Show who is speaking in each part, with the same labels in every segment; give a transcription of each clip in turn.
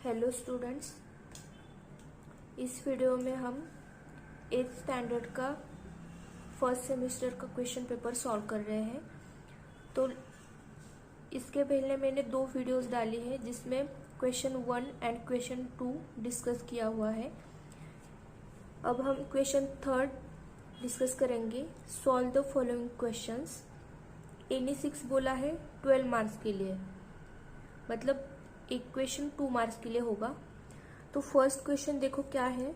Speaker 1: Hello students, इस video में हम 8th स्टैंडर्ड का फर्स्ट सेमेस्टर का क्वेश्चन पेपर सॉल्व कर रहे हैं। तो इसके पहले मैंने 2 वीडियोस डाली है जिसमें क्वेश्चन 1 एंड क्वेश्चन 2 डिस्कस किया हुआ है। अब हम क्वेश्चन 3 डिस्कस करेंगे। Solve the following questions. Any 6 बोला है 12 मार्क्स के लिए, मतलब एक क्वेश्चन 2 मार्क्स के लिए होगा। तो फर्स्ट क्वेश्चन देखो क्या है।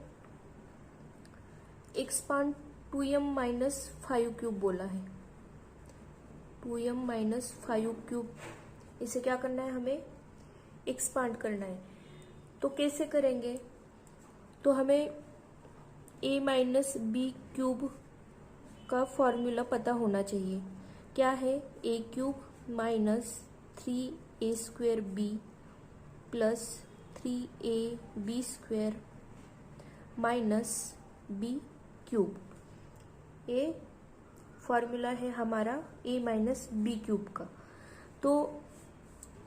Speaker 1: एक्सपांड 2m माइनस 5 क्यूब बोला है। 2m माइनस 5 क्यूब, इसे क्या करना है, हमें एक्सपांड करना है। तो कैसे करेंगे? तो हमें a माइनस बी क्यूब का फॉर्मूला पता होना चाहिए। क्या है? a cube minus 3a square b plus 3ab square minus b cube. ये फॉर्मूला है हमारा a माइनस बी क्यूब का। तो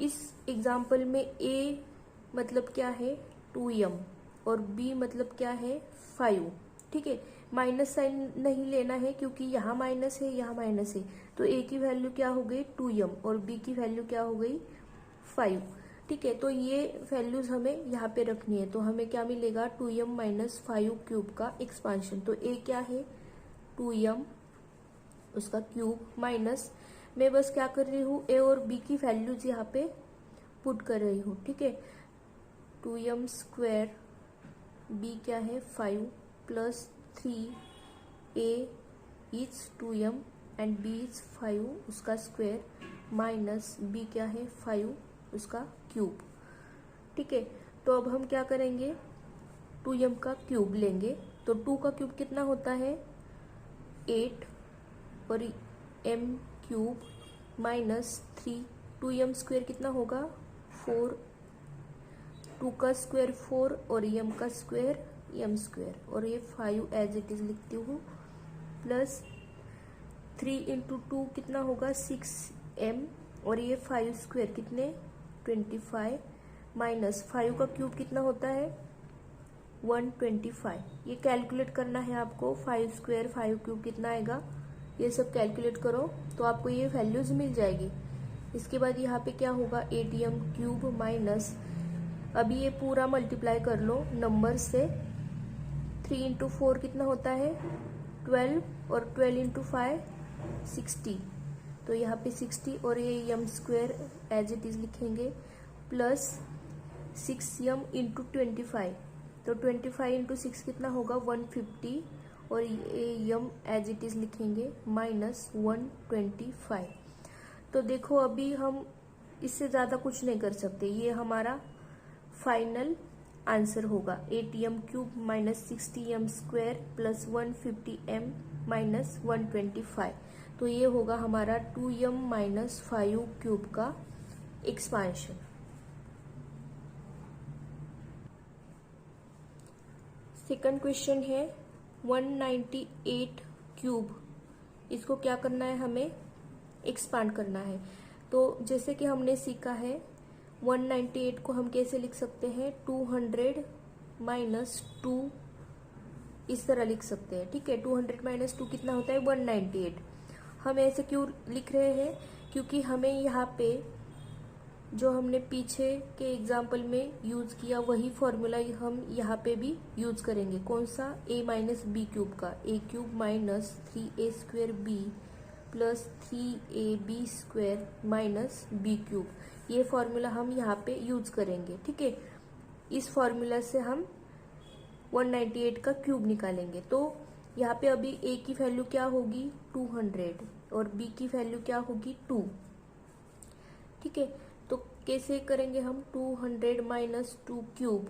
Speaker 1: इस एग्जाम्पल में a मतलब क्या है 2m और b मतलब क्या है 5। ठीक है, माइनस साइन नहीं लेना है क्योंकि यहाँ माइनस है यहाँ माइनस है। तो a की वैल्यू क्या हो गई 2m और b की वैल्यू क्या हो गई 5। ठीक है, तो ये वैल्यूज हमें यहाँ पे रखनी है। तो हमें क्या मिलेगा 2m माइनस 5 क्यूब का एक्सपांशन। तो a क्या है 2m उसका क्यूब माइनस, मैं बस क्या कर रही हूँ a और b की वैल्यूज यहाँ पे पुट कर रही हूँ। ठीक है, 2m स्क्वायर, b क्या है 5 plus 3a is 2m and b is 5 उसका स्क्वायर माइनस b क्या है 5 उसका क्यूब। ठीक है, तो अब हम क्या करेंगे 2m का क्यूब लेंगे। तो 2 का क्यूब कितना होता है 8 और m cube minus 3, 2m square कितना होगा 4, 2 का स्क्वायर 4 और m का स्क्वायर m स्क्वायर, और ये 5 एज इट इज लिखती हूँ, प्लस 3 इंटू 2 कितना होगा 6m और ये 5 स्क्वायर कितने 25 माइनस 5 का क्यूब कितना होता है 125। ये कैलकुलेट करना है आपको, 5 स्क्वायर 5 क्यूब कितना आएगा, ये सब कैलकुलेट करो तो आपको ये वैल्यूज मिल जाएगी। इसके बाद यहाँ पे क्या होगा 8m क्यूब माइनस, अभी ये पूरा मल्टीप्लाई कर लो नंबर से। 3 इंटू 4 कितना होता है 12 और 12 इंटू 5 60, तो यहाँ पे 60 और ये m square as it is लिखेंगे, प्लस 6m इंटू 25, तो 25 इंटू 6 कितना होगा 150 और ये m एज इट इज लिखेंगे माइनस 125। तो देखो अभी हम इससे ज़्यादा कुछ नहीं कर सकते, ये हमारा फाइनल आंसर होगा 8m cube minus 60m square plus 150m minus 125। तो ये होगा हमारा 2m माइनस 5 क्यूब का एक्सपांशन। सेकंड क्वेश्चन है 198 क्यूब, इसको क्या करना है हमें एक्सपांड करना है। तो जैसे कि हमने सीखा है 198 को हम कैसे लिख सकते हैं 200 माइनस 2, इस तरह लिख सकते हैं। ठीक है, 200 माइनस 2 कितना होता है 198। हम ऐसे क्यों लिख रहे हैं, क्योंकि हमें यहाँ पे जो हमने पीछे के एग्जाम्पल में यूज किया वही फॉर्मूला हम यहाँ पे भी यूज करेंगे। कौन सा a माइनस बी क्यूब का, a cube minus 3a square b plus 3ab square minus b cube, ये फॉर्मूला हम यहाँ पे यूज करेंगे। ठीक है, इस फॉर्मूला से हम 198 का क्यूब निकालेंगे। तो यहाँ पे अभी a की वैल्यू क्या होगी 200 और b की वैल्यू क्या होगी 2। ठीक है, तो कैसे करेंगे हम 200 माइनस 2 क्यूब,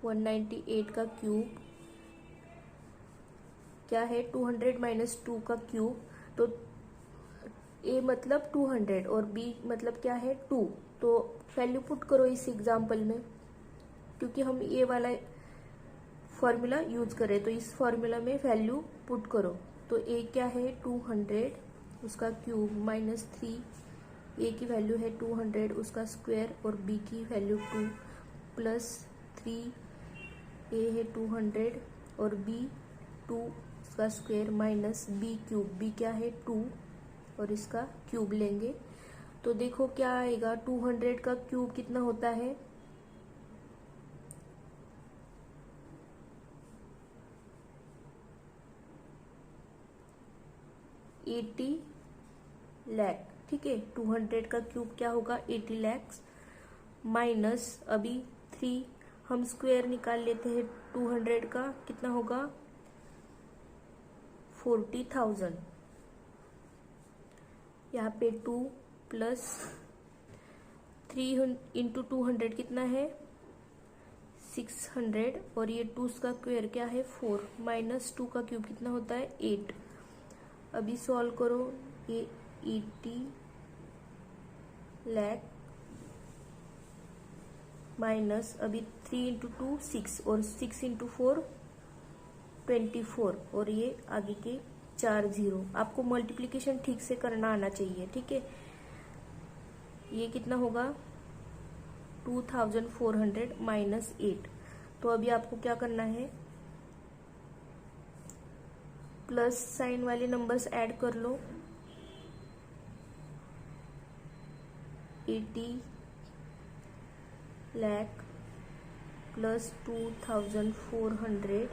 Speaker 1: 198 का क्यूब क्या है 200 माइनस 2 का क्यूब, तो a मतलब 200 और b मतलब क्या है 2। तो वैल्यू पुट करो इस एग्जाम्पल में, क्योंकि हम ये वाला फॉर्मूला यूज करें, तो इस फॉर्मूला में वैल्यू पुट करो। तो a क्या है 200 उसका क्यूब माइनस 3 ए की वैल्यू है 200 उसका स्क्वायर और बी की वैल्यू 2 प्लस 3 ए है 200 और बी 2 उसका square minus b cube, b क्या है 2 और इसका क्यूब लेंगे तो देखो क्या आएगा। 200 का क्यूब कितना होता है 80 लाख, ठीक है। 200 का क्यूब क्या होगा 80 लाख माइनस अभी 3 हम स्क्वायर निकाल लेते हैं 200 का कितना होगा 40,000। यहाँ पे 2 प्लस 3 इंटू 200 कितना है 600 और ये 2 का स्क्वायर क्या है 4 माइनस 2 का क्यूब कितना होता है 8। अभी सॉल्व करो ये 80 लाख माइनस अभी 3 इंटू 2 6 और 6 इंटू 4 24 और ये आगे के 4 जीरो। आपको मल्टीप्लिकेशन ठीक से करना आना चाहिए, ठीक है। ये कितना होगा 2400 माइनस 8। तो अभी आपको क्या करना है प्लस साइन वाले नंबर्स ऐड कर लो। 80 लाख प्लस 2400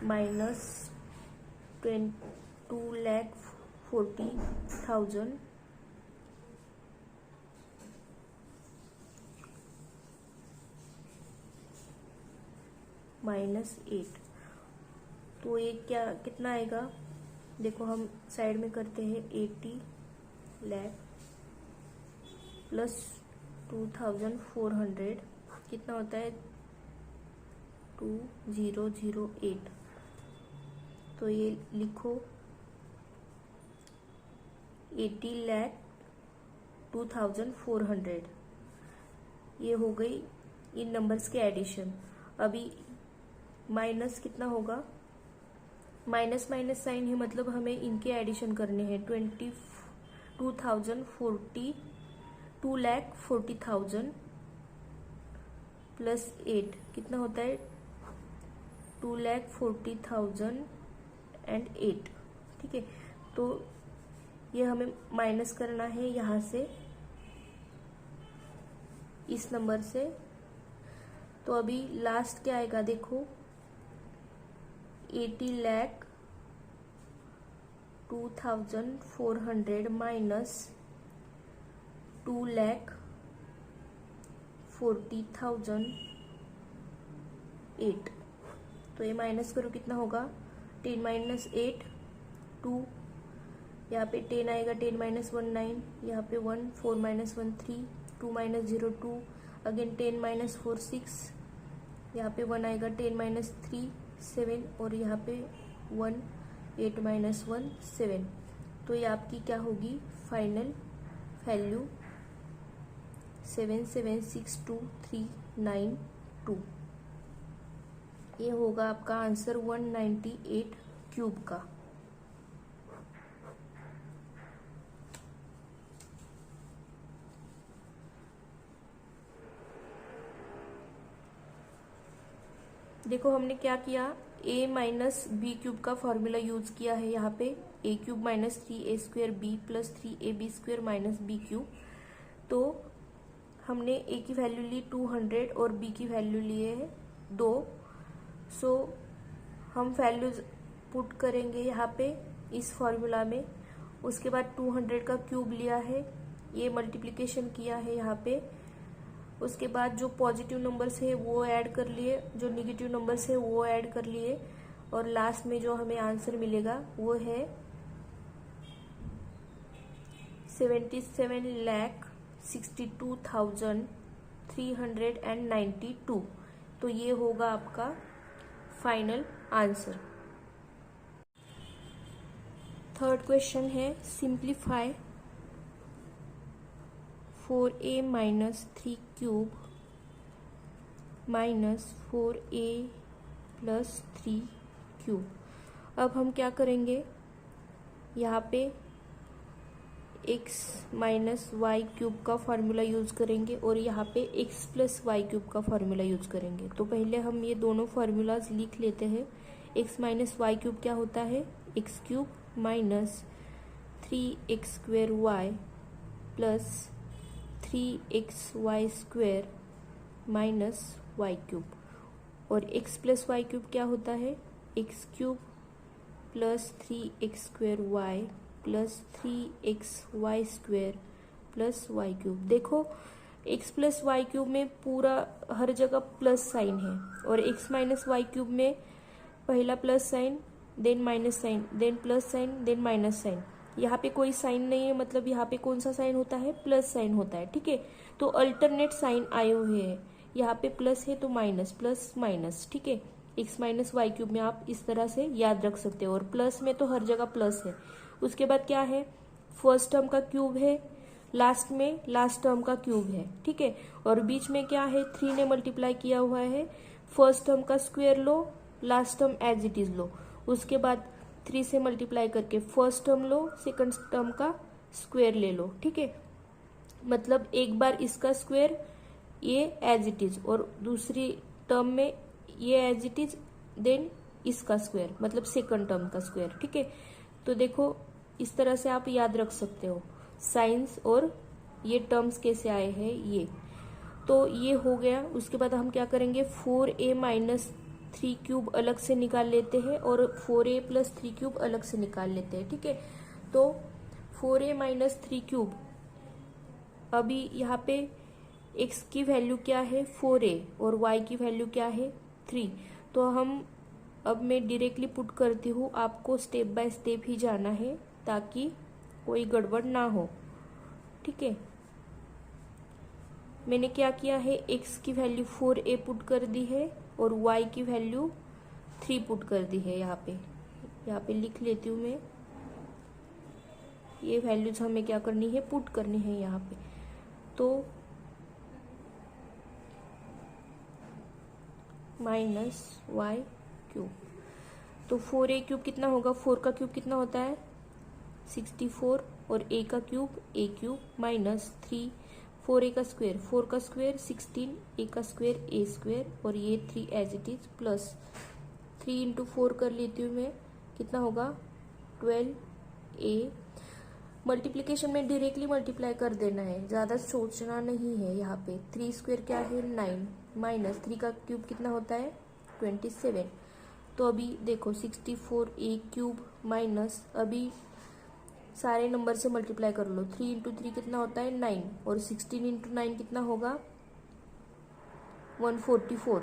Speaker 1: माइनस 2,40,000 माइनस 8। तो ये क्या कितना आएगा देखो हम साइड में करते हैं 80 लाख प्लस 2,400 कितना होता है 2008। तो ये लिखो 80 लाख 2,400 ये हो गई इन नंबर्स के एडिशन। अभी माइनस कितना होगा माइनस माइनस साइन है मतलब हमें इनके एडिशन करने हैं 2,40,000 प्लस 8 कितना होता है 2,40,008, ठीक है। तो ये हमें माइनस करना है यहाँ से इस नंबर से। तो अभी लास्ट क्या आएगा देखो 80 लाख 2,400 माइनस 2,40,008। तो ये माइनस करो कितना होगा 10 माइनस 8 2, यहाँ पे 10 आएगा 10 माइनस 1 9, यहाँ पे 1 4 माइनस 1 3 2 माइनस 0 2 अगेन 10 माइनस 4 6, यहाँ पे 1 आएगा 10 माइनस 3 7 और यहाँ पे 1 8 माइनस 1 7। तो ये आपकी क्या होगी फाइनल वैल्यू 7762,392। ये होगा आपका आंसर 198 क्यूब का। देखो हमने क्या किया a माइनस बी क्यूब का फॉर्मूला यूज किया है यहाँ पे a cube minus 3a square b plus 3ab square minus b cube. तो हमने a की वैल्यू ली 200 और b की वैल्यू लिए है 2। सो हम वैल्यूज पुट करेंगे यहाँ पे इस फॉर्मूला में। उसके बाद 200 का क्यूब लिया है ये मल्टीप्लिकेशन किया है यहाँ पे। उसके बाद जो पॉजिटिव नंबर्स है वो ऐड कर लिए, जो निगेटिव नंबर्स है वो ऐड कर लिए और लास्ट में जो हमें आंसर मिलेगा वो है 77,62,392। तो ये होगा आपका फाइनल आंसर। थर्ड क्वेश्चन है simplify 4a minus 3 cube minus 4a plus 3 cube. अब हम क्या करेंगे यहाँ पे एक्स माइनस वाई क्यूब का फॉर्मूला यूज़ करेंगे और यहाँ पे एक्स प्लस वाई क्यूब का फॉर्मूला यूज़ करेंगे। तो पहले हम ये दोनों फार्मूलाज लिख लेते हैं। एक्स माइनस वाई क्यूब क्या होता है, x cube minus 3x square y plus 3x y square minus y cube. और x प्लस वाई क्यूब क्या होता है, x cube plus 3x square y plus 3x y square plus y cube. देखो x plus y cube में पूरा हर जगह plus sign है और x माइनस वाई क्यूब में पहला plus sign then minus sign then plus sign then minus sign. यहाँ पे कोई साइन नहीं है, मतलब यहाँ पे कौन सा साइन होता है, प्लस साइन होता है। ठीक है, तो अल्टरनेट साइन आए हुए हैं, यहाँ पे प्लस है तो माइनस प्लस माइनस। ठीक है, एक्स माइनस वाई क्यूब में आप इस तरह से याद रख सकते हो। और प्लस में तो हर जगह प्लस है। उसके बाद क्या है, फर्स्ट टर्म का क्यूब है, लास्ट में लास्ट टर्म का क्यूब है। ठीक है, और बीच में क्या है, 3 ने मल्टीप्लाई किया हुआ है। फर्स्ट टर्म का स्क्वायर लो, last term as it is लो। उसके बाद 3 से मल्टीप्लाई करके फर्स्ट टर्म लो, सेकंड टर्म का स्क्वायर ले लो। ठीक है, मतलब एक बार इसका स्क्वायर ये एज इट इज और दूसरी टर्म में ये एज इट इज देन इसका स्क्वायर, मतलब सेकंड टर्म का स्क्वायर। ठीक है, तो देखो इस तरह से आप याद रख सकते हो साइंस और ये टर्म्स कैसे आए हैं ये। तो ये हो गया। उसके बाद हम क्या करेंगे, 4a माइनस 3 क्यूब अलग से निकाल लेते हैं और 4a प्लस 3 क्यूब अलग से निकाल लेते हैं। ठीक है, तो 4a माइनस 3 क्यूब, अभी यहाँ पे x की वैल्यू क्या है 4a और y की वैल्यू क्या है 3। तो हम अब मैं डायरेक्टली पुट करती हूँ, आपको स्टेप बाय स्टेप ही जाना है ताकि कोई गड़बड़ ना हो। ठीक है, मैंने क्या किया है, x की वैल्यू 4a पुट कर दी है और y की वैल्यू 3 पुट कर दी है। यहाँ पे लिख लेती हूँ मैं, ये वैल्यूज हमें क्या करनी है, पुट करनी है यहाँ पे। तो माइनस वाई क्यूब, तो 4a क्यूब कितना होगा, 4 का क्यूब कितना होता है 64 और a का cube a cube minus 3 4a का स्क्वायर 4 का स्क्वायर 16 a का स्क्वायर a स्क्वायर और ये 3 as it is plus 3 into 4 कर लेती हूँ मैं, कितना होगा 12a। मल्टीप्लिकेशन में डायरेक्टली मल्टीप्लाई कर देना है, ज़्यादा सोचना नहीं है। यहाँ पे 3 स्क्वायर क्या है 9 माइनस 3 का क्यूब कितना होता है 27। तो अभी देखो 64a क्यूब माइनस, अभी सारे नंबर से मल्टीप्लाई कर लो, 3 इंटू 3 कितना होता है 9 और 16 इंटू 9 कितना होगा 144।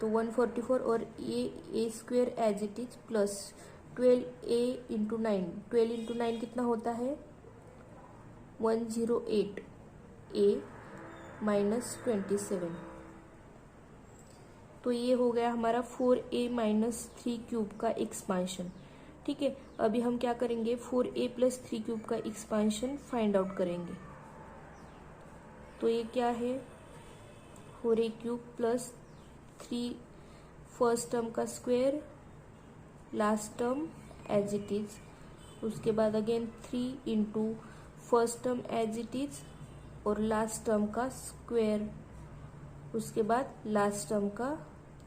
Speaker 1: तो 144 और ये a square as it is plus 12a into 9, 12 into 9 कितना होता है 108a माइनस 27। तो ये हो गया हमारा 4a माइनस 3 क्यूब का एक्सपांशन। ठीक है, अभी हम क्या करेंगे, 4a प्लस 3 क्यूब का एक्सपांशन फाइंड आउट करेंगे। तो ये क्या है 4a cube plus 3 first term का square last term as it is, उसके बाद again 3 into first term as it is और लास्ट टर्म का स्क्वायर, उसके बाद लास्ट टर्म का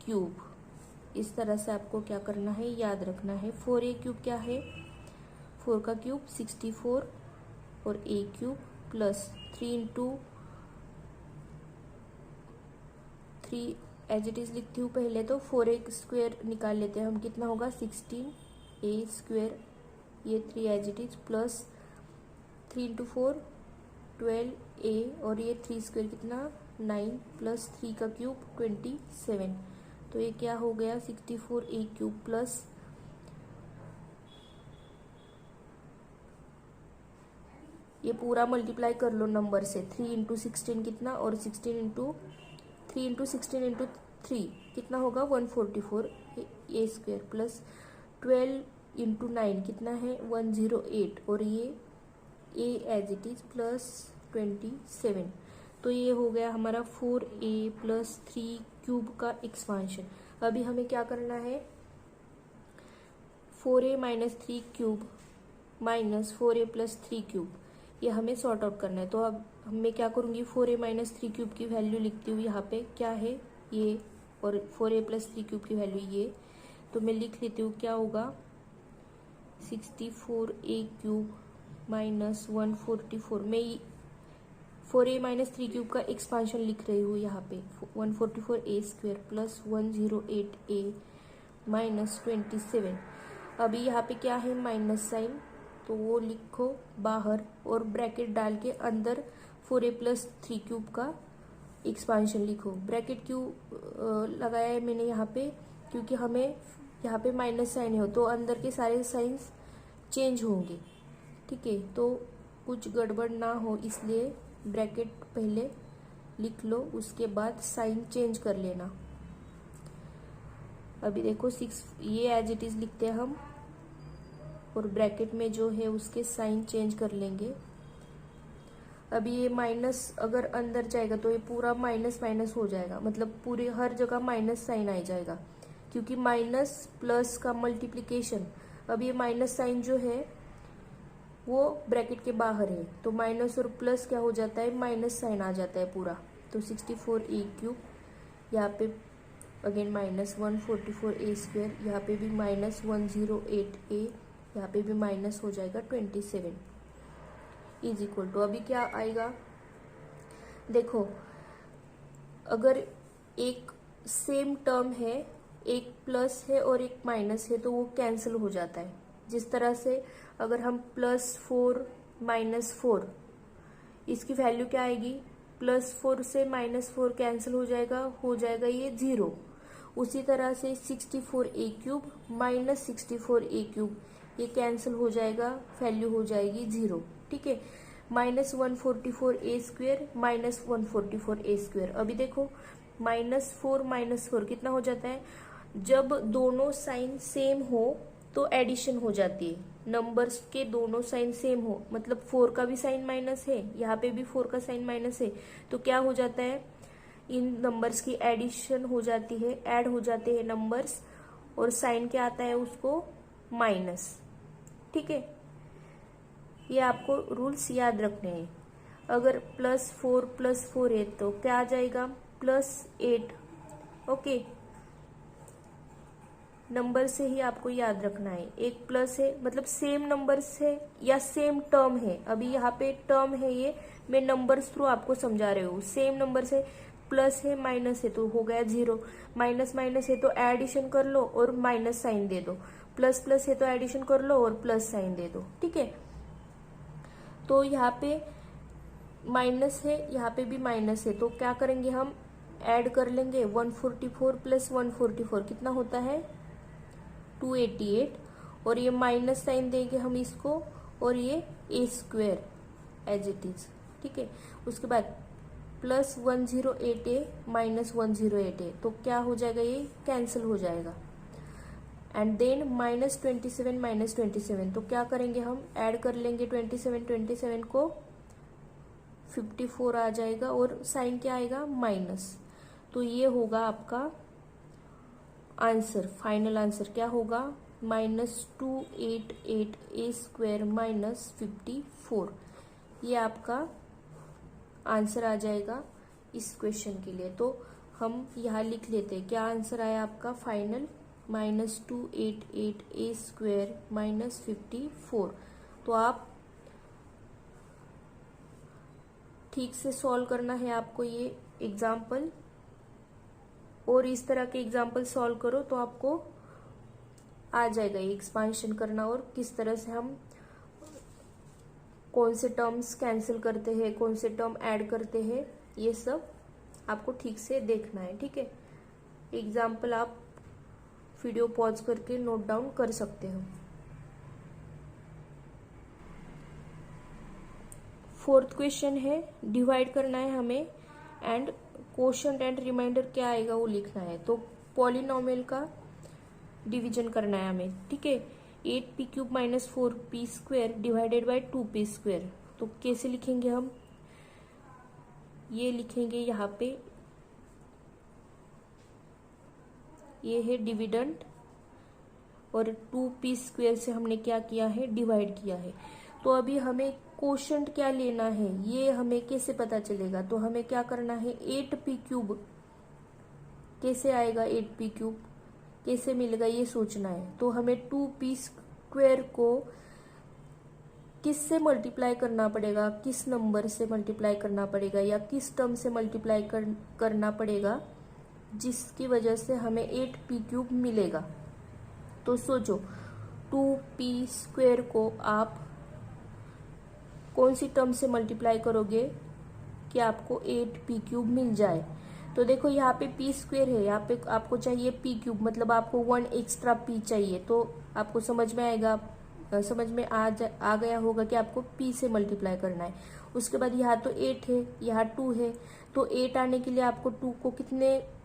Speaker 1: क्यूब। इस तरह से आपको क्या करना है, याद रखना है। 4a क्यूब क्या है, 4 का क्यूब 64 और a cube plus 3 into 3 as it is लिखती हूँ पहले, तो 4a स्क्वायर निकाल लेते हैं हम, कितना होगा 16a स्क्वायर, ये 3 as it is plus 3 into 4 12a और ये 3 स्क्वायर कितना 9 प्लस 3 का क्यूब 27। तो ये क्या हो गया 64a क्यूब प्लस ये पूरा मल्टीप्लाई कर लो नंबर से, 3 इंटू 16 कितना और 16 इंटू 3 इंटू 16 इंटू 3 कितना होगा 144 a स्क्वायर प्लस 12 इंटू 9 कितना है 108 और ये a as it is plus 27। तो ये हो गया हमारा 4a प्लस 3 क्यूब का एक्सपांशन। अभी हमें क्या करना है, 4a minus 3 cube minus 4a plus 3 cube, ये हमें सॉर्ट आउट करना है। तो अब मैं क्या करूँगी, 4a माइनस 3 क्यूब की वैल्यू लिखती हूँ। यहाँ पे क्या है ये, और 4a प्लस 3 क्यूब की वैल्यू ये, तो मैं लिख लेती हूँ क्या होगा 64a क्यूब माइनस 144। मैं 4a माइनस 3 क्यूब का एक्सपांशन लिख रही हूँ यहाँ पे, 144a square plus 108a minus 27। अभी यहाँ पे क्या है माइनस साइन, तो वो लिखो बाहर और ब्रैकेट डाल के अंदर 4a प्लस 3 क्यूब का एक्सपांशन लिखो। ब्रैकेट क्यों लगाया है मैंने यहाँ पे, क्योंकि हमें यहाँ पे माइनस साइन हो तो अंदर के सारे साइंस चेंज होंगे, ठीक है। तो कुछ गड़बड़ ना हो इसलिए ब्रैकेट पहले लिख लो, उसके बाद साइन चेंज कर लेना। अभी देखो 6 ये एज इट इज लिखते हैं हम, और ब्रैकेट में जो है उसके साइन चेंज कर लेंगे। अभी ये माइनस अगर अंदर जाएगा तो ये पूरा माइनस माइनस हो जाएगा, मतलब पूरी हर जगह माइनस साइन आ जाएगा, क्योंकि माइनस प्लस का मल्टीप्लिकेशन। अब ये माइनस साइन जो है वो ब्रैकेट के बाहर है, तो माइनस और प्लस क्या हो जाता है, माइनस साइन आ जाता है पूरा। तो 64a क्यूब, यहाँ पे अगेन माइनस 144a स्क्वायर, यहाँ पे भी माइनस 108a, यहाँ पे भी माइनस हो जाएगा 27 इज इक्वल टू, अभी क्या आएगा देखो, अगर एक सेम टर्म है, एक प्लस है और एक माइनस है, तो वो कैंसिल हो जाता है। जिस तरह से अगर हम +4 -4, इसकी वैल्यू क्या आएगी, +4 से -4 कैंसिल हो जाएगा ये 0। उसी तरह से 64a cube minus 64a cube, ये कैंसिल हो जाएगा, वैल्यू हो जाएगी 0, ठीक है। -144a square minus 144a square, अभी देखो -4 कितना हो जाता है, जब दोनों साइन सेम हो तो एडिशन हो जाती है। नंबर्स के दोनों साइन सेम हो, मतलब 4 का भी साइन माइनस है, यहाँ पे भी 4 का साइन माइनस है, तो क्या हो जाता है, इन नंबर्स की एडिशन हो जाती है, ऐड हो जाते हैं नंबर्स, और साइन क्या आता है उसको, माइनस, ठीक है। ये आपको रूल्स याद रखने हैं। अगर +4 है तो क्या आ जाएगा, +8, ओके। नंबर से ही आपको याद रखना है, एक प्लस है मतलब सेम नंबर्स है या सेम टर्म है। अभी यहाँ पे टर्म है, ये मैं नंबर्स थ्रू आपको समझा रही हूँ। सेम नंबर से प्लस है माइनस है तो हो गया 0, माइनस माइनस है तो एडिशन कर लो और माइनस साइन दे दो, प्लस प्लस है तो एडिशन कर लो और प्लस साइन दे दो, ठीक है। तो यहाँ पे माइनस है, यहाँ पे भी माइनस है, तो क्या करेंगे हम, ऐड कर लेंगे। 144 प्लस 144 कितना होता है, 288, और ये माइनस साइन देंगे हम इसको, और ये a square as it is, ठीक है। उसके बाद +108a माइनस 108a, तो क्या हो जाएगा, ये कैंसिल हो जाएगा। एंड देन -27 माइनस 27, तो क्या करेंगे हम, ऐड कर लेंगे 27 को, 54 आ जाएगा, और साइन क्या आएगा, माइनस। तो ये होगा आपका आंसर, फाइनल आंसर क्या होगा, -288a स्क्वायर माइनस 54। ये आपका आंसर आ जाएगा इस क्वेश्चन के लिए। तो हम यहाँ लिख लेते हैं, क्या आंसर आया आपका फाइनल, -288a स्क्वायर माइनस 54। तो आप ठीक से सॉल्व करना है आपको ये एग्जाम्पल, और इस तरह के एग्जाम्पल सॉल्व करो तो आपको आ जाएगा ये एक्सपांशन करना, और किस तरह से हम कौन से टर्म्स कैंसिल करते हैं, कौन से टर्म ऐड करते हैं, ये सब आपको ठीक से देखना है, ठीक है। एग्जाम्पल आप वीडियो पॉज करके नोट डाउन कर सकते हो। 4th क्वेश्चन है, डिवाइड करना है हमें, एंड क्वोशंट एंड रिमाइंडर क्या आएगा वो लिखना है। तो पॉलिनोमियल का डिवीजन करना है हमें, ठीक है। 8p cube minus 4p square divided by 2p square, तो कैसे लिखेंगे हम, ये लिखेंगे यहाँ पे, ये है डिविडेंड, और 2p स्क्वायर से हमने क्या किया है, डिवाइड किया है। तो अभी हमें कोशेंट क्या लेना है ये हमें कैसे पता चलेगा, तो हमें क्या करना है, 8p क्यूब कैसे आएगा, 8p क्यूब कैसे मिलेगा ये सोचना है। तो हमें 2p स्क्वायर को किससे मल्टीप्लाई करना पड़ेगा, किस नंबर से मल्टीप्लाई करना पड़ेगा या किस टर्म से मल्टीप्लाई करना पड़ेगा जिसकी वजह से हमें 8p क्यूब मिलेगा। तो सोचो 2p स्क्वायर को आप कौन सी टर्म से मल्टीप्लाई करोगे कि आपको 8p क्यूब मिल जाए। तो देखो यहाँ पे p स्क्वायर है, यहाँ पे आपको चाहिए p क्यूब, मतलब आपको 1 एक्स्ट्रा p चाहिए। तो आपको समझ में आएगा, समझ में आ गया होगा कि आपको p से मल्टीप्लाई करना है। उसके बाद यहाँ तो 8 है, यहाँ 2 है, तो 8 आने के लिए आपको 2 को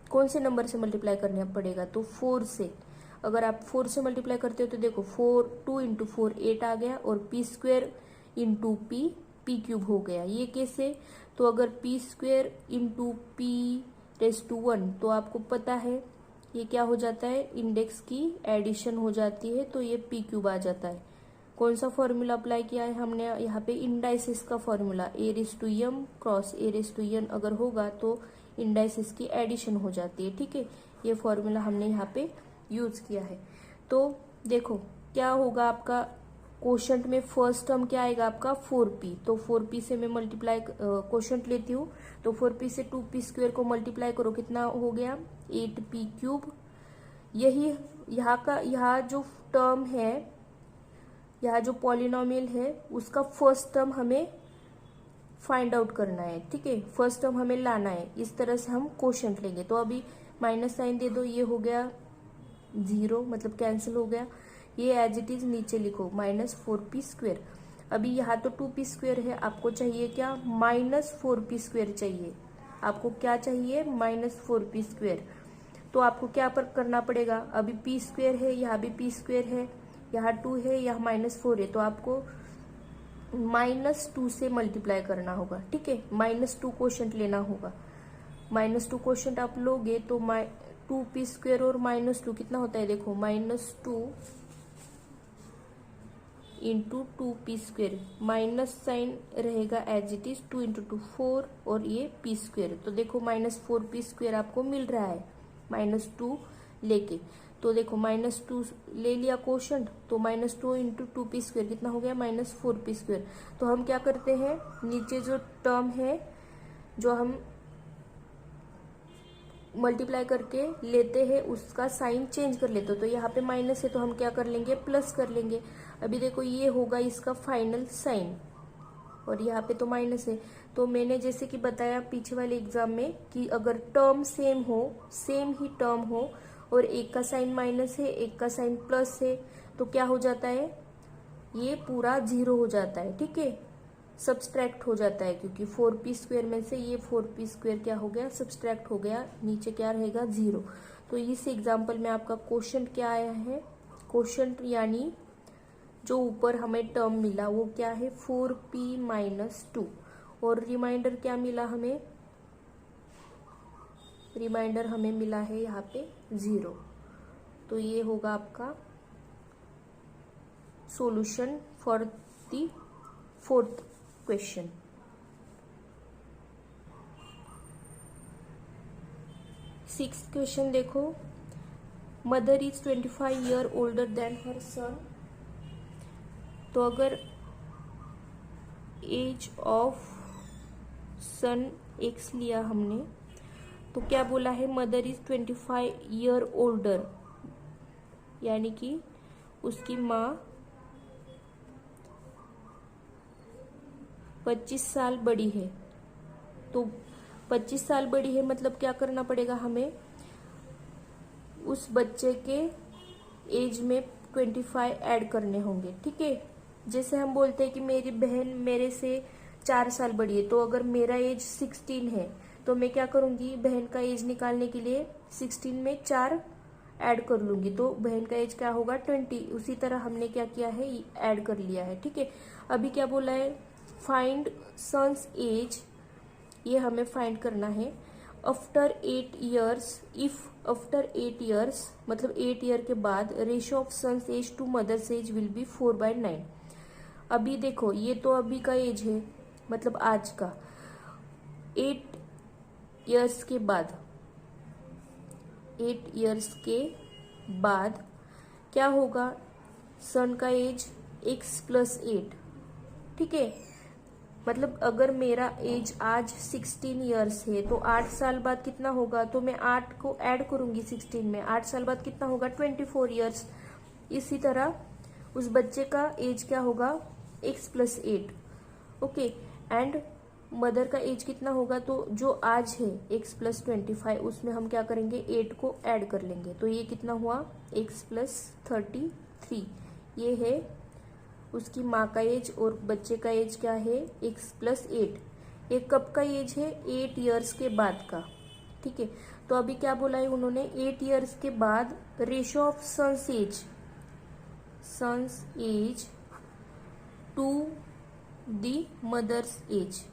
Speaker 1: कौन से नंबर से मल्टीप्लाई करना पड़ेगा, तो 4 से। अगर आप 4 से मल्टीप्लाई करते हो तो देखो 2 इंटू 4 8 आ गया, और p square into p cube हो गया। ये कैसे, तो अगर p square into p raise to 1, तो आपको पता है ये क्या हो जाता है, इंडेक्स की एडिशन हो जाती है, तो ये p क्यूब आ जाता है। कौन सा फॉर्मूला अप्लाई किया है हमने यहाँ पे, इंडाइसिस का formula, a raise to m cross a raise to n अगर होगा तो इंडाइसिस की एडिशन हो जाती है। ठीक है, ये फॉर्मूला हमने यहाँ पे यूज किया है। तो देखो क्या होगा आपका कोशेंट में, फर्स्ट टर्म क्या आएगा आपका 4p, तो 4p से मैं मल्टीप्लाई कोशेंट लेती हूँ, तो 4p से 2p स्क्वायर को मल्टीप्लाई करो, कितना हो गया 8p क्यूब। यही यहाँ जो टर्म है, यहाँ जो पॉलिनोमियल है उसका फर्स्ट टर्म हमें फाइंड आउट करना है। ठीक है, फर्स्ट टर्म हमें लाना है, इस तरह से हम कोशेंट लेंगे। तो अभी माइनस साइन दे दो, ये हो गया 0, मतलब कैंसिल हो गया। ये एज इट इज नीचे लिखो -4p स्क्वायर। अभी यहाँ तो 2p स्क्वायर है, आपको चाहिए क्या, -4p स्क्वायर चाहिए। आपको क्या चाहिए, -4p स्क्वायर। तो आपको क्या पर करना पड़ेगा, अभी p स्क्वायर है, यहाँ भी p स्क्वायर है, यहाँ 2 है, यहाँ -4 है, तो आपको -2 से मल्टीप्लाई करना होगा। ठीक है, -2 कोशेंट लेना होगा। -2 कोशेंट आप लोगे तो 2p स्क्वायर और -2 कितना होता है, देखो -2 into 2p square, minus sign रहेगा एज इट इज, 2 इंटू 2 4, और ये p स्क्वायर। तो देखो -4p स्क्वायर आपको मिल रहा है -2 लेके। तो देखो -2 ले लिया कोशेंट, तो -2 इंटू 2p स्क्वायर कितना हो गया, -4p स्क्वायर। तो हम क्या करते हैं, नीचे जो टर्म है जो हम मल्टीप्लाई करके लेते हैं उसका साइन चेंज कर लेते हो। तो यहाँ पे माइनस है तो हम क्या कर लेंगे, प्लस कर लेंगे। अभी देखो ये होगा इसका फाइनल साइन, और यहाँ पे तो माइनस है। तो मैंने जैसे कि बताया पीछे वाले एग्जाम में कि अगर टर्म सेम हो, सेम ही टर्म हो, और एक का साइन माइनस है एक का साइन प्लस है, तो क्या हो जाता है, ये पूरा 0 हो जाता है। ठीक है, सब्सट्रैक्ट हो जाता है, क्योंकि 4p स्क्वायर में से ये 4p स्क्वायर क्या हो गया, सब्सट्रैक्ट हो गया, नीचे क्या रहेगा 0। तो इस एग्जाम्पल में आपका कोशेंट क्या आया है, कोशेंट यानी जो ऊपर हमें टर्म मिला वो क्या है, 4p - 2, और रिमाइंडर क्या मिला हमें, रिमाइंडर हमें मिला है यहाँ पे 0। तो ये होगा आपका solution for the 4th question. Sixth question देखो, mother is 25 year older than her son. तो अगर एज ऑफ सन x लिया हमने, तो क्या बोला है, मदर इज 25 ईयर ओल्डर, यानी कि उसकी माँ 25 साल बड़ी है। तो 25 साल बड़ी है मतलब क्या करना पड़ेगा हमें, उस बच्चे के एज में 25 ऐड करने होंगे। ठीक है, जैसे हम बोलते हैं कि मेरी बहन मेरे से 4 साल बड़ी है, तो अगर मेरा एज 16 है तो मैं क्या करूंगी, बहन का एज निकालने के लिए 16 में 4 ऐड कर लूंगी, तो बहन का एज क्या होगा 20। उसी तरह हमने क्या किया है, ऐड कर लिया है। ठीक है, अभी क्या बोला है, फाइंड सन्स एज, ये हमें फाइंड करना है after 8 years. If after 8 years मतलब 8 ईयर के बाद ratio of son's age to mother's age will be 4/9। अभी देखो ये तो अभी का एज है, मतलब आज का। 8 इयर्स के बाद, 8 इयर्स के बाद क्या होगा, सन का एज x+8, ठीक है। मतलब अगर मेरा एज आज 16 इयर्स है तो 8 साल बाद कितना होगा, तो मैं 8 को ऐड करूंगी 16 में, 8 साल बाद कितना होगा 24 इयर्स। इसी तरह उस बच्चे का एज क्या होगा x+8, ओके। एंड मदर का एज कितना होगा, तो जो आज है x+25, उसमें हम क्या करेंगे 8 को ऐड कर लेंगे, तो ये कितना हुआ x+33। ये है उसकी माँ का एज और बच्चे का एज क्या है x+8। ये कब का एज है 8 इयर्स के बाद का, ठीक है। तो अभी क्या बोला है उन्होंने, 8 इयर्स के बाद ratio of son's age to the mother's age,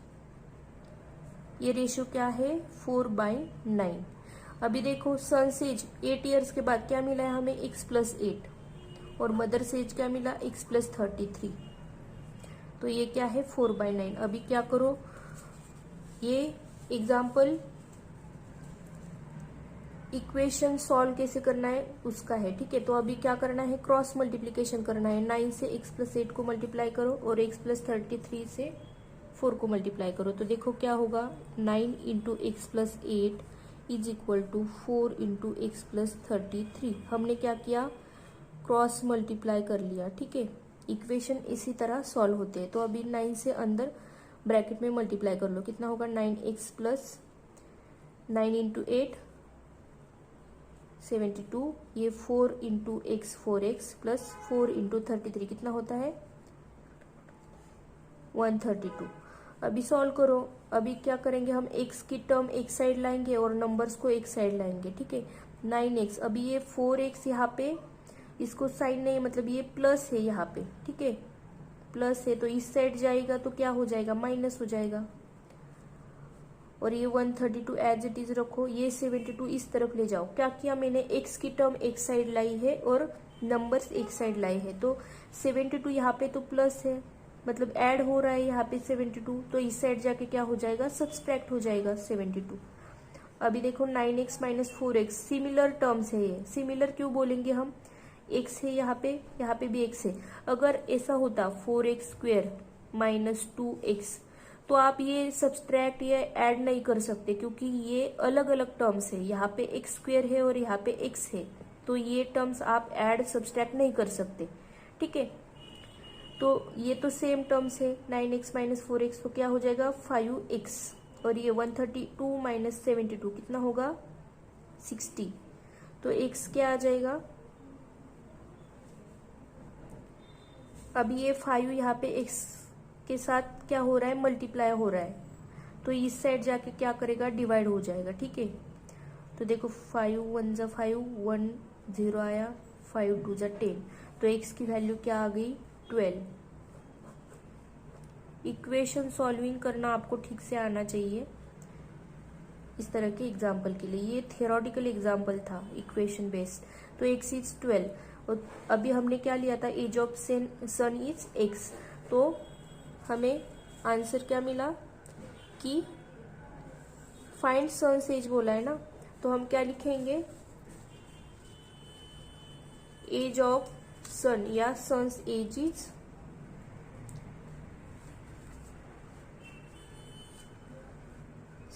Speaker 1: ये रेशियो क्या है 4/9। अभी देखो सन्स एज 8 इयर्स के बाद क्या मिला है हमें x+8, और मदर्स एज क्या मिला x+33, तो ये क्या है 4/9। अभी क्या करो, ये एग्जाम्पल इक्वेशन सॉल्व कैसे करना है उसका है, ठीक है। तो अभी क्या करना है, क्रॉस मल्टीप्लीकेशन करना है, 9 से x+8 को मल्टीप्लाई करो और x+33 से 4 को मल्टीप्लाई करो, तो देखो क्या होगा 9 × x+8 is equal to 4 × x+33। हमने क्या किया, क्रॉस मल्टीप्लाई कर लिया, ठीक है। इक्वेशन इसी तरह सॉल्व होते हैं। तो अभी 9 से अंदर ब्रैकेट में मल्टीप्लाई कर लो, कितना होगा 9x प्लस 9 × 8 72, ये 4 × x 4x प्लस 4 × 33 कितना होता है 132। अभी सॉल्व करो। अभी क्या करेंगे हम, x की टर्म एक साइड लाएंगे और नंबर्स को एक साइड लाएंगे, ठीक है। 9x, अभी ये 4x यहाँ पे इसको साइन नहीं, मतलब ये प्लस है यहाँ पे, ठीक है, प्लस है तो इस साइड जाएगा तो क्या हो जाएगा माइनस हो जाएगा, और ये 132 एज इट इज रखो, ये 72 इस तरफ ले जाओ। क्या किया मैंने, x की टर्म एक साइड लाई है और नंबर्स एक साइड लाए हैं, तो 72 यहाँ पे तो प्लस है, मतलब ऐड हो रहा है यहाँ पे 72, तो इस साइड जाके क्या हो जाएगा सब्सट्रैक्ट हो जाएगा 72। अभी देखो 9x - 4x सिमिलर टर्म्स है, ये सिमिलर क्यों बोलेंगे हम, x है यहाँ पे भी x है। अगर ऐसा होता 4x² - 2x, तो आप ये सब्सट्रैक्ट या ऐड नहीं कर सकते, क्योंकि ये अलग अलग टर्म्स है, यहाँ पे x² है और यहाँ पे x है, तो ये टर्म्स आप ऐड सब्सट्रैक्ट नहीं कर सकते, ठीक है। तो ये तो सेम टर्म्स है, 9x - 4x, तो क्या हो जाएगा 5x, और ये 132 - 72 कितना होगा 60, तो x क्या आ जाएगा, अभी ये 5 यहाँ पे x के साथ क्या हो रहा है मल्टीप्लाई हो रहा है, तो इस साइड जाके क्या करेगा डिवाइड हो जाएगा, ठीक है। तो देखो 5 1 × 5 1 0 आया, 5 2 × 10, तो x की वैल्यू क्या आ गई 12। इक्वेशन सॉल्विंग करना आपको ठीक से आना चाहिए इस तरह के एग्जाम्पल के लिए। ये थियोरटिकल एग्जाम्पल था इक्वेशन बेस्ड, तो x इज 12, और अभी हमने क्या लिया था age of son is x, तो हमें आंसर क्या मिला कि फाइंड सन्स एज बोला है ना, तो हम क्या लिखेंगे एज ऑफ सन या son's age is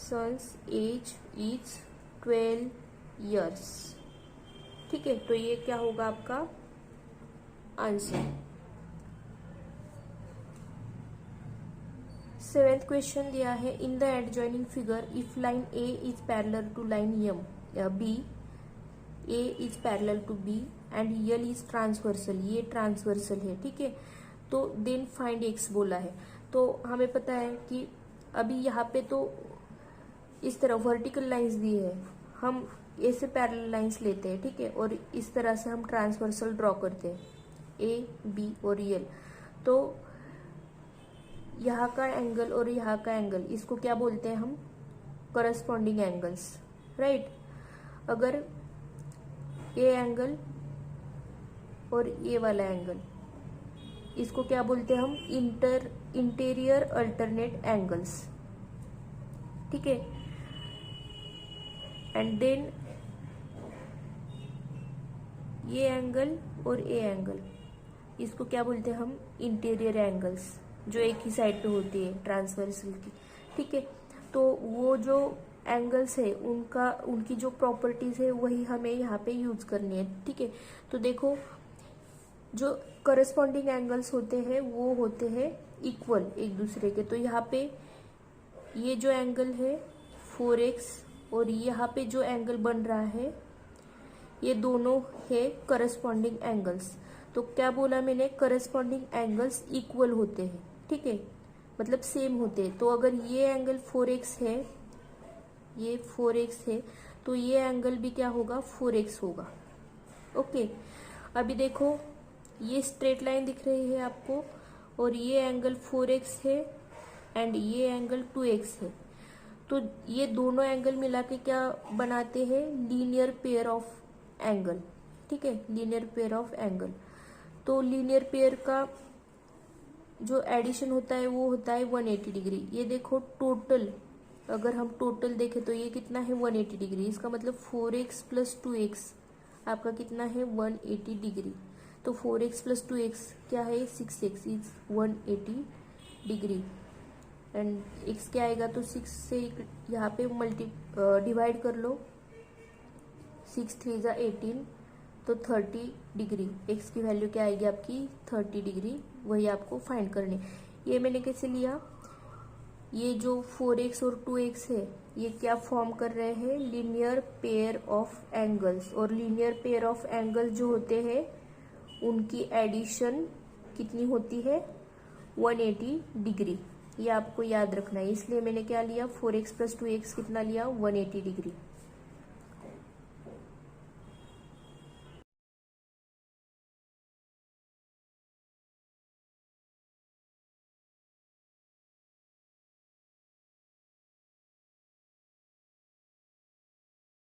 Speaker 1: son's age is 12 years, ठीक है। तो ये क्या होगा आपका आंसर। 7th क्वेश्चन दिया है, in the adjoining figure if line A is parallel to line B, A is parallel to B and l is transversal, ये ट्रांसवर्सल है, ठीक है। तो देन फाइंड एक्स बोला है, तो हमें पता है कि अभी यहाँ पे तो इस तरह वर्टिकल लाइंस दी है, हम ऐसे पैरेलल लाइंस लेते हैं, ठीक है, और इस तरह से हम ट्रांसवर्सल ड्रॉ करते हैं ए बी और यल। तो यहाँ का एंगल और यहाँ का एंगल, इसको क्या बोलते हैं हम करस्पॉन्डिंग एंगल्स, राइट। अगर ये एंगल और ये वाला एंगल इसको क्या बोलते हैं हम, इंटीरियर अल्टरनेट एंगल्स, ठीक है। एंड देन ये एंगल और ये एंगल, इसको क्या बोलते हैं हम, इंटीरियर एंगल्स, जो एक ही साइड पे होती है ट्रांसवर्सल की, ठीक है। तो वो जो एंगल्स है उनकी जो प्रॉपर्टीज है वही हमें यहाँ पे यूज करनी है, ठीक है। तो देखो जो करस्पॉन्डिंग एंगल्स होते हैं वो होते हैं इक्वल एक दूसरे के। तो यहाँ पे ये जो एंगल है 4x और यहाँ पे जो एंगल बन रहा है ये दोनों है करस्पॉन्डिंग एंगल्स। तो क्या बोला मैंने, करस्पॉन्डिंग एंगल्स इक्वल होते हैं, ठीक है, मतलब सेम होते हैं। तो अगर ये एंगल 4x है, ये 4x है, तो ये एंगल भी क्या होगा, 4x होगा, ओके। अभी देखो ये स्ट्रेट लाइन दिख रही है आपको, और ये एंगल 4x है एंड ये एंगल 2x है। तो ये दोनों एंगल मिला के क्या बनाते हैं, लीनियर पेयर ऑफ एंगल, ठीक है, लीनियर पेयर ऑफ एंगल। तो लीनियर पेयर का जो एडिशन होता है वो होता है 180 डिग्री। ये देखो टोटल, अगर हम टोटल देखें तो ये कितना है, 180 डिग्री। इसका मतलब 4x प्लस 2x आपका कितना है, 180 डिग्री। तो 4x प्लस 2x क्या है, 6x is 180 degree. And x क्या आएगा, तो 6 से यहाँ पे डिवाइड कर लो, 6 3 जा 18, तो 30 डिग्री। x की वैल्यू क्या आएगी आपकी, 30 डिग्री, वही आपको फाइंड करनी। ये मैंने कैसे लिया, ये जो 4x और 2x है ये क्या फॉर्म कर रहे हैं, लीनियर पेयर ऑफ एंगल्स। और लीनियर पेयर ऑफ एंगल्स जो होते हैं उनकी एडिशन कितनी होती है, 180 डिग्री। ये आपको याद रखना है, इसलिए मैंने क्या लिया, 4x प्लस 2x कितना लिया, 180 डिग्री।